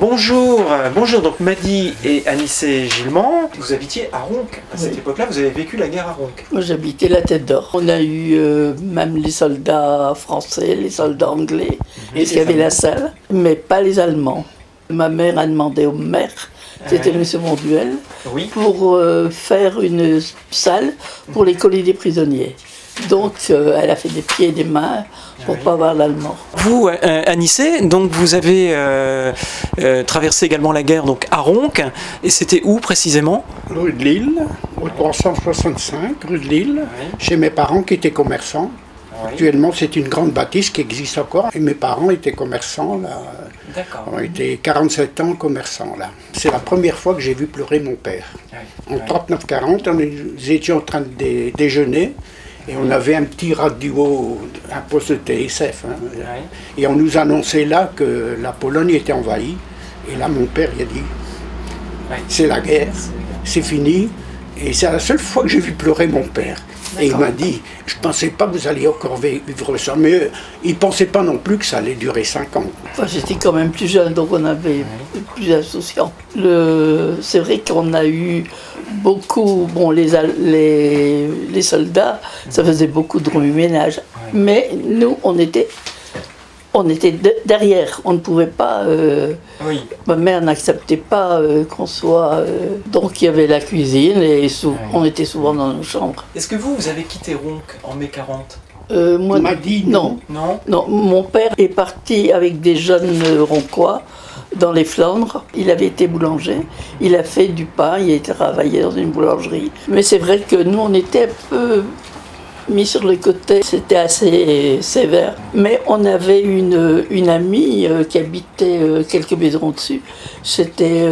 Bonjour, bonjour, donc Madi et Anissé Gillemans, vous habitiez à Ronques. À cette époque-là, vous avez vécu la guerre à Ronques. Moi j'habitais la Tête d'Or. On a eu même les soldats français, les soldats anglais, et il y avait la salle, mais pas les Allemands. Ma mère a demandé au maire, c'était M. Monduel, pour faire une salle pour les coller des prisonniers. Donc elle a fait des pieds et des mains pour ne pas avoir l'allemand. Vous, Anissé, donc vous avez traversé également la guerre donc, à Ronques, et c'était où précisément? Rue de Lille, au 365, rue de Lille, chez mes parents qui étaient commerçants. Actuellement, c'est une grande bâtisse qui existe encore, et mes parents étaient commerçants, là. On était 47 ans commerçants, là. C'est la première fois que j'ai vu pleurer mon père. En 39-40, nous étions en train de déjeuner, et on avait un petit radio, un poste de TSF, hein, et on nous annonçait là que la Pologne était envahie. Et là, mon père, il a dit, c'est la guerre, c'est fini. Et c'est la seule fois que j'ai vu pleurer mon père. Et il m'a dit, je ne pensais pas que vous alliez encore vivre ça, mais il ne pensait pas non plus que ça allait durer 5 ans. Enfin, j'étais quand même plus jeune, donc on avait plus d'insouciance. C'est vrai qu'on a eu beaucoup, bon, les soldats, ça faisait beaucoup de remue-ménage, mais nous, on était derrière, on ne pouvait pas, ma mère n'acceptait pas qu'on soit, donc il y avait la cuisine et on était souvent dans nos chambres. Est-ce que vous avez quitté Ronques en mai 40? Moi, m'a dit non. Mon père est parti avec des jeunes Ronquois dans les Flandres. Il avait été boulanger, il a fait du pain, il a travaillé dans une boulangerie. Mais c'est vrai que nous, on était un peu mis sur le côté, c'était assez sévère. Mais on avait une amie qui habitait quelques maisons au-dessus. C'était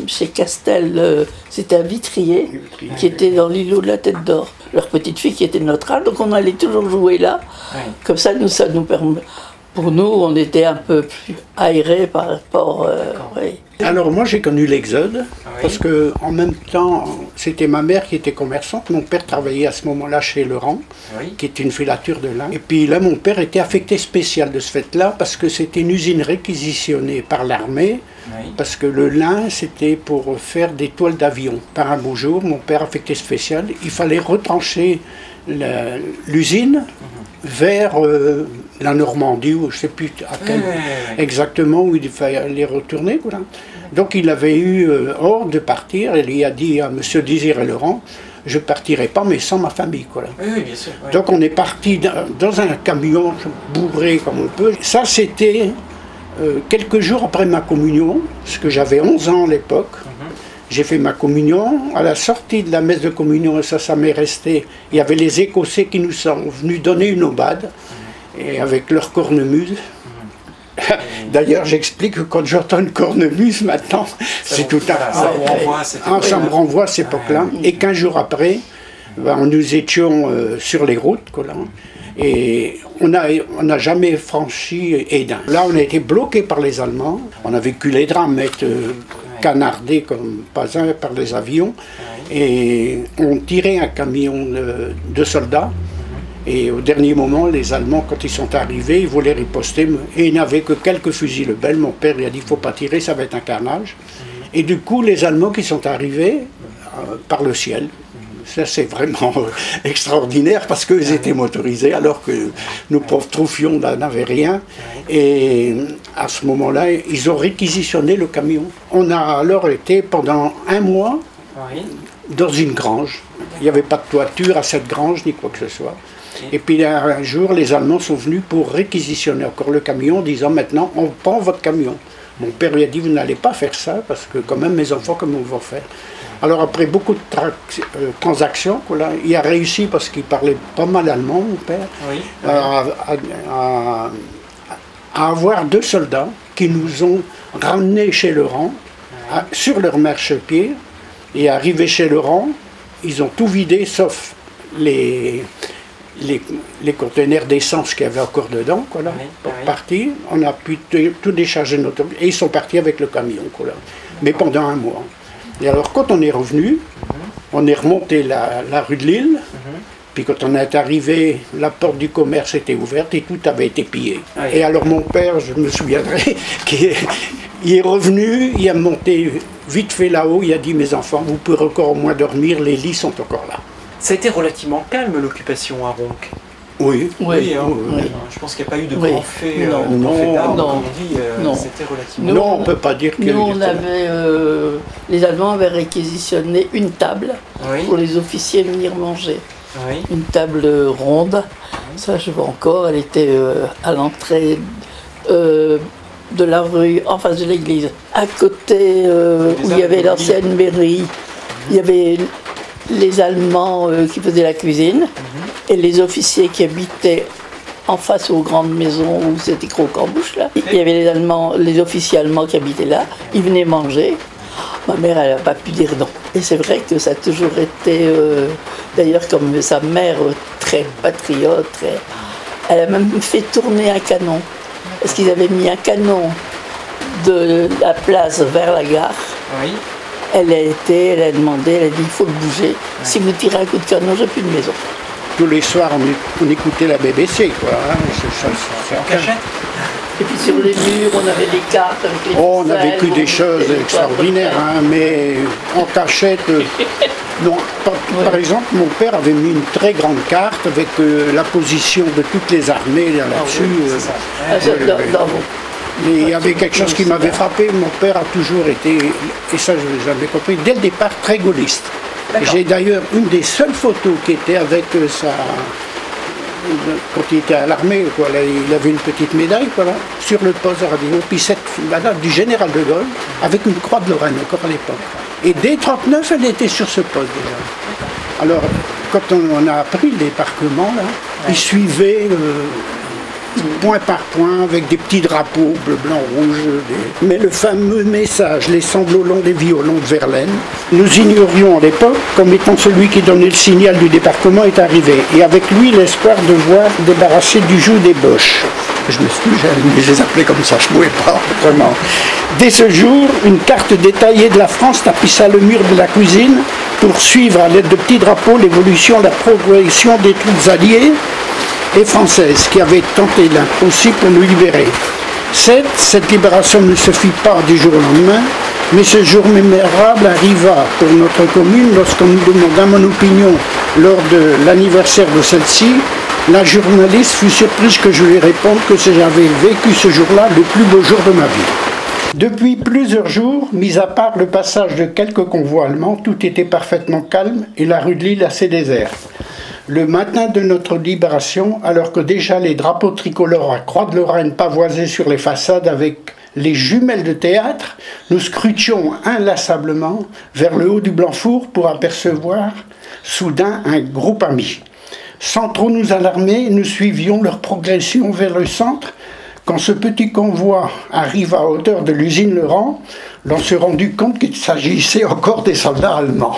chez Castel, c'était un vitrier qui était dans l'îlot de la Tête d'Or. Leur petite fille qui était de notre âge, donc on allait toujours jouer là. Comme ça nous permet. Pour nous, on était un peu plus aérés par rapport. Alors moi j'ai connu l'exode, parce que en même temps, c'était ma mère qui était commerçante, mon père travaillait à ce moment-là chez Leurent, qui est une filature de lin. Et puis là, mon père était affecté spécial de ce fait-là, parce que c'était une usine réquisitionnée par l'armée, parce que le lin, c'était pour faire des toiles d'avion. Par un beau jour, mon père affecté spécial, il fallait retrancher l'usine vers la Normandie, ou je ne sais plus à quel, exactement où il fallait retourner. Quoi. Donc il avait eu ordre de partir, et il a dit à M. Désiré Laurent, je ne partirai pas, mais sans ma famille. Quoi. Bien sûr, Donc on est parti dans un camion bourré comme on peut. Ça c'était quelques jours après ma communion, parce que j'avais 11 ans à l'époque. J'ai fait ma communion. À la sortie de la messe de communion, et ça m'est resté, il y avait les Écossais qui nous sont venus donner une aubade, et avec leur cornemuse. D'ailleurs, j'explique que quand j'entends une cornemuse maintenant, c'est tout un... Ça me renvoie à cette époque-là. Et 15 jours après, nous étions sur les routes, quoi, là, et on n'a jamais franchi Edin. Là, on a été bloqués par les Allemands. On a vécu les drames, canardés comme pas un par les avions, et on tirait un camion de soldats, et au dernier moment, les Allemands, quand ils sont arrivés, ils voulaient riposter, et ils n'avaient que quelques fusils rebelles. Mon père il a dit, il ne faut pas tirer, ça va être un carnage. Et du coup, les Allemands qui sont arrivés par le ciel, ça c'est vraiment extraordinaire, parce qu'ils étaient motorisés, alors que nous pauvres troufions n'avaient rien. Et à ce moment-là, ils ont réquisitionné le camion. On a alors été pendant 1 mois dans une grange. Il n'y avait pas de toiture à cette grange, ni quoi que ce soit. Et puis un jour, les Allemands sont venus pour réquisitionner encore le camion, en disant maintenant, on prend votre camion. Mon père lui a dit, vous n'allez pas faire ça, parce que quand même, mes enfants, comment vont faire? Alors après beaucoup de transactions, il a réussi, parce qu'il parlait pas mal allemand, mon père, à avoir 2 soldats qui nous ont ramenés chez Leurent, sur leur marchepied, et arrivés chez Leurent, ils ont tout vidé, sauf les conteneurs d'essence qu'il y avait encore dedans, pour partir. On a pu tout décharger notre... Et ils sont partis avec le camion, mais pendant 1 mois. Et alors quand on est revenu, on est remonté la rue de Lille, puis quand on est arrivé, la porte du commerce était ouverte et tout avait été pillé. Et alors mon père, je me souviendrai, Il est revenu, il a monté vite fait là-haut, il a dit mes enfants, vous pouvez encore au moins dormir, les lits sont encore là. Ça a été relativement calme l'occupation à Ronques. Oui. Je pense qu'il n'y a pas eu de grands faits, non, comme on dit, c'était relativement... Non, on ne peut pas dire qu'il y a eu les Allemands avaient réquisitionné une table pour les officiers venir manger. Oui. Une table ronde, ça je vois encore, elle était à l'entrée de la rue, en face de l'église. À côté où il y avait l'ancienne mairie, il y avait les Allemands qui faisaient la cuisine et les officiers qui habitaient en face aux grandes maisons où c'était croquembouche là. Il y avait les Allemands, les officiers allemands qui habitaient là, ils venaient manger. Ma mère, elle n'a pas pu dire non. Et c'est vrai que ça a toujours été, d'ailleurs comme sa mère, très patriote, elle a même fait tourner un canon. Parce qu'ils avaient mis un canon de la place vers la gare. Oui. Elle a demandé, elle a dit il faut le bouger. Si vous tirez un coup de canon, j'ai plus de maison. Tous les soirs, on écoutait la BBC, quoi. En cachette. Et puis sur les murs, on avait des cartes avec les ficelles. On a vécu des choses extraordinaires, mais en cachette. Non, par exemple, mon père avait mis une très grande carte avec la position de toutes les armées là-dessus. Mais il y avait quelque chose qui m'avait frappé. Mon père a toujours été, et ça je ne l'ai jamais compris, dès le départ très gaulliste. J'ai d'ailleurs une des seules photos qui était avec sa... Quand il était à l'armée, il avait une petite médaille sur le poste de radio. Puis cette madame du général de Gaulle, avec une croix de Lorraine, encore à l'époque. Et dès 1939, elle était sur ce poste déjà. Alors, quand on a appris le débarquement, il suivait point par point, avec des petits drapeaux, bleu, blanc, rouge. Mais le fameux message, les sanglots longs des violons de Verlaine, nous ignorions à l'époque comme étant celui qui donnait le signal du débarquement est arrivé. Et avec lui, l'espoir de voir débarrasser du joug des Boches. Je m'excuse, je les appelais comme ça, je ne pouvais pas, vraiment. Dès ce jour, une carte détaillée de la France tapissa le mur de la cuisine pour suivre à l'aide de petits drapeaux l'évolution, la progression des troupes alliées et françaises qui avaient tenté l'impossible pour nous libérer. Cette libération ne se fit pas du jour au lendemain, mais ce jour mémorable arriva pour notre commune lorsqu'on nous demanda mon opinion lors de l'anniversaire de celle-ci. La journaliste fut surprise que je lui réponde que j'avais vécu ce jour-là le plus beau jour de ma vie. Depuis plusieurs jours, mis à part le passage de quelques convois allemands, tout était parfaitement calme et la rue de Lille assez déserte. Le matin de notre libération, alors que déjà les drapeaux tricolores à Croix de Lorraine pavoisaient sur les façades avec les jumelles de théâtre, nous scrutions inlassablement vers le haut du Blanc-Four pour apercevoir soudain un groupe ami. Sans trop nous alarmer, nous suivions leur progression vers le centre. Quand ce petit convoi arrive à hauteur de l'usine Leurent, l'on se rendu compte qu'il s'agissait encore des soldats allemands.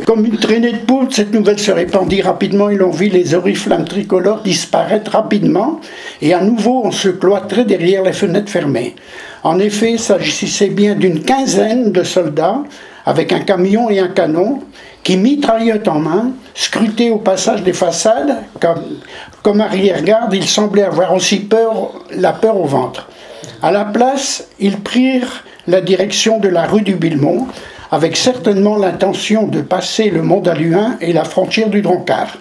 Comme une traînée de poudre, cette nouvelle se répandit rapidement et l'on vit les oriflammes tricolores disparaître rapidement et à nouveau on se cloîtrait derrière les fenêtres fermées. En effet, il s'agissait bien d'une quinzaine de soldats avec un camion et un canon qui, mitraillette en main, scrutaient au passage des façades. Comme arrière-garde, ils semblaient avoir aussi la peur au ventre. À la place, ils prirent la direction de la rue du Billemont, avec certainement l'intention de passer le Mont d'Alluin et la frontière du Droncard.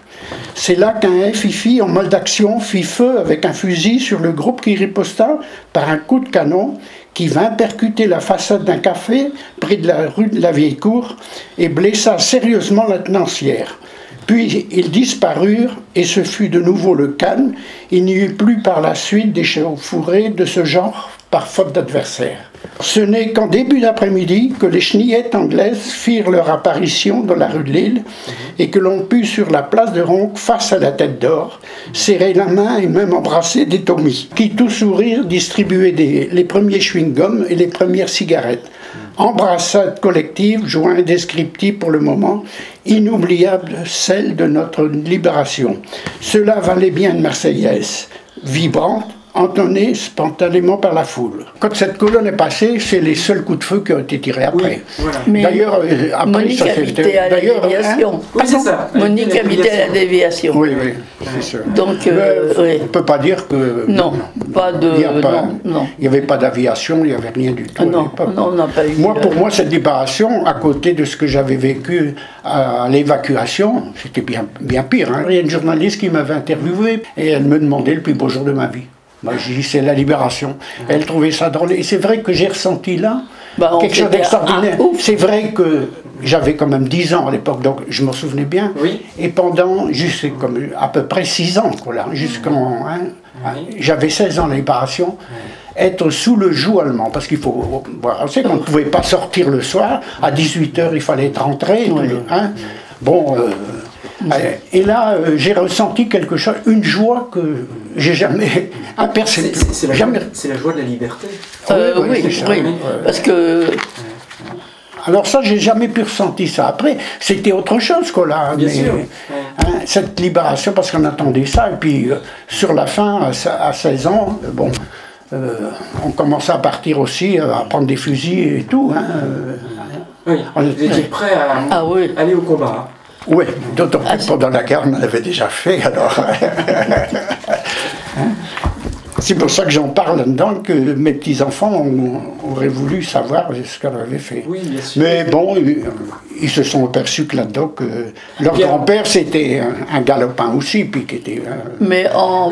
C'est là qu'un FIFI en mode d'action fit feu avec un fusil sur le groupe qui riposta par un coup de canon qui vint percuter la façade d'un café près de la rue de la Vieille Cour et blessa sérieusement la tenancière. Puis ils disparurent et ce fut de nouveau le calme. Il n'y eut plus par la suite d'échauffourées de ce genre par faute d'adversaire. Ce n'est qu'en début d'après-midi que les chenillettes anglaises firent leur apparition dans la rue de Lille et que l'on put sur la place de Ronques, face à la Tête d'Or, serrer la main et même embrasser des Tommy, qui tout sourire distribuaient les premiers chewing-gums et les premières cigarettes. Embrassade collective, joint indescriptible pour le moment, inoubliable celle de notre libération. Cela valait bien une Marseillaise, vibrante, entonné spontanément par la foule. Quand cette colonne est passée, c'est les seuls coups de feu qui ont été tirés après. Oui, voilà. D'ailleurs, après, Monique ça habitait à la déviation. Oui, c'est ça. Monique habitait à la déviation. Oui, oui, c'est sûr. Donc, Oui. On oui. ne peut pas dire que... Non, pas de... Il n'y avait pas d'aviation, il n'y avait rien du tout. Ah non, à l'époque. non, on n'a pas eu... Pour moi, cette libération, à côté de ce que j'avais vécu à l'évacuation, c'était bien pire. Hein. Il y a une journaliste qui m'avait interviewé et elle me demandait le plus beau jour de ma vie. Moi, j'ai dit, c'est la libération. Elle trouvait ça drôle. Et c'est vrai que j'ai ressenti là quelque chose d'extraordinaire. C'est vrai que j'avais quand même 10 ans à l'époque, donc je m'en souvenais bien. Oui. Et pendant comme à peu près 6 ans, jusqu'en... j'avais 16 ans à la libération. Être sous le joug allemand, parce qu'il faut... on sait qu'on ne pouvait pas sortir le soir. À 18h, il fallait être rentré. Et là, j'ai ressenti quelque chose, une joie que j'ai jamais aperçue. C'est la joie de la liberté. Oui, parce que... Alors ça, j'ai jamais pu ressentir ça. Après, c'était autre chose, quoi, là. Bien sûr. Cette libération, parce qu'on attendait ça. Et puis, sur la fin, à 16 ans, on commençait à partir aussi, à prendre des fusils et tout. Oui, vous étiez prêt à aller au combat. Oui, d'autant plus que pendant la guerre, on en avait déjà fait, alors... C'est pour ça que j'en parle là-dedans, que mes petits-enfants auraient voulu savoir ce qu'on avait fait. Oui, bien sûr. Mais bon, ils se sont aperçus que là-dedans, que leur grand-père, c'était un galopin aussi, puis qui était... Mais en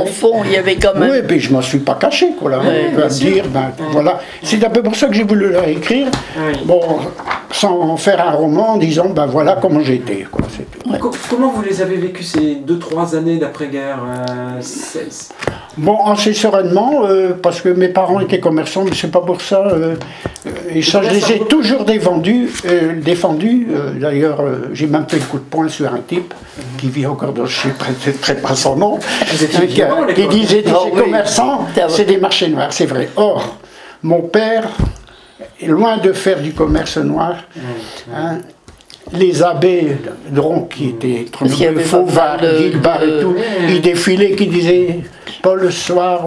fond, il y avait quand même... Oui, puis je m'en suis pas caché, quoi, là. On va dire, voilà. C'est un peu pour ça que j'ai voulu leur écrire, sans faire un roman, en disant, voilà comment j'étais, quoi, c'est tout. Comment vous les avez vécues ces 2-3 années d'après-guerre Bon, assez sereinement, parce que mes parents étaient commerçants, mais c'est pas pour ça. Et ça, je les ai toujours défendus. D'ailleurs, j'ai même fait le coup de poing sur un type qui vit encore dans, je ne sais pas son nom, qui disait que ces commerçants, c'est des marchés noirs, c'est vrai. Or, mon père, loin de faire du commerce noir, les abbés qui étaient Fauvard, Guilbert et tout, ils défilaient, qui disaient Paul, le soir,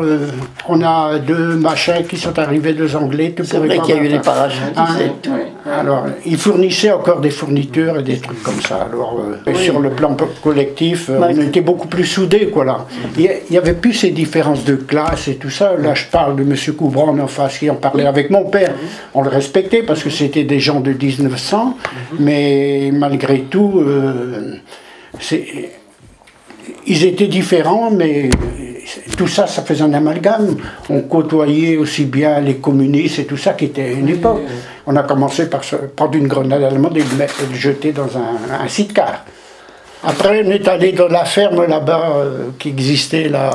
on a 2 machins qui sont arrivés, 2 Anglais. C'est vrai qu'il y a eu les parachutistes et tout. Alors, ils fournissaient encore des fournitures et des trucs comme ça. Alors, sur le plan collectif, on était beaucoup plus soudés, quoi, là. Il n'y avait plus ces différences de classe et tout ça. Là, je parle de M. Coubran en face, qui en parlait avec mon père. On le respectait parce que c'était des gens de 1900, mais malgré tout, ils étaient différents, mais tout ça, ça faisait un amalgame. On côtoyait aussi bien les communistes et tout ça, qui était une époque. On a commencé par prendre une grenade allemande et le jeter dans un site-car. Après, on est allé dans la ferme là-bas, qui existait là,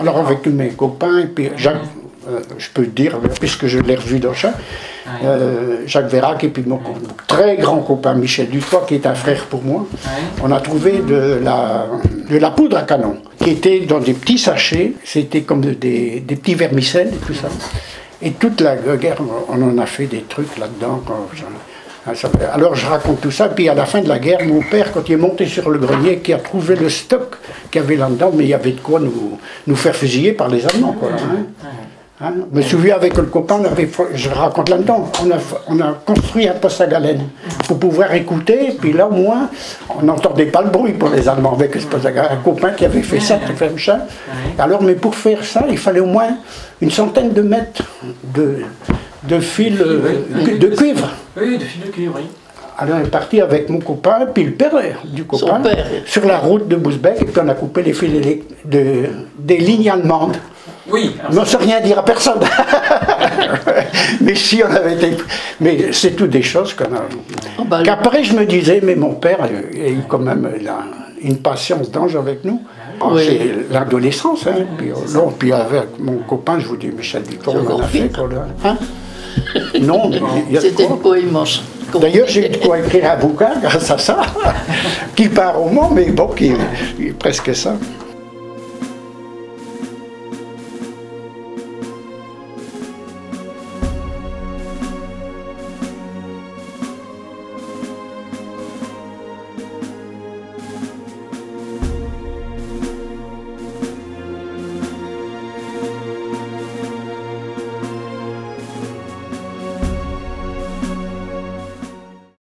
alors avec mes copains, et puis je peux le dire, puisque je l'ai revu dans ça, Jacques Vérac et puis mon très grand copain Michel Dutoit, qui est un frère pour moi, on a trouvé de la poudre à canon, qui était dans des petits sachets, c'était comme des petits vermicelles et tout ça. Et toute la guerre, on en a fait des trucs là-dedans. Alors je raconte tout ça, puis à la fin de la guerre, mon père, quand il est monté sur le grenier, qui a trouvé le stock qu'il y avait là-dedans, mais il y avait de quoi nous faire fusiller par les Allemands, quoi. Je me souviens avec le copain, je raconte là-dedans, on a construit un poste à galène pour pouvoir écouter, puis là au moins, on n'entendait pas le bruit pour les Allemands avec ce poste à galène. Un copain qui avait fait ça, qui fait ça. Alors, mais pour faire ça, il fallait au moins une centaine de mètres de fil de cuivre. Oui, de fil de cuivre, oui. Alors on est parti avec mon copain, puis le père du copain, sur la route de Bousbec, et puis on a coupé les fils des lignes allemandes. Oui. On ne sait rien dire à personne. Mais si on avait été... Mais c'est toutes des choses qu'on a... Qu'après je me disais, mais mon père a eu quand même une patience d'ange avec nous. C'est l'adolescence, hein. Puis avec mon copain, je vous dis, Michel Dutoit, on en a fait. Non, mais c'était une poémence. D'ailleurs, j'ai eu de quoi écrire un bouquin grâce à ça, qui part au moment, mais bon, qui est presque ça.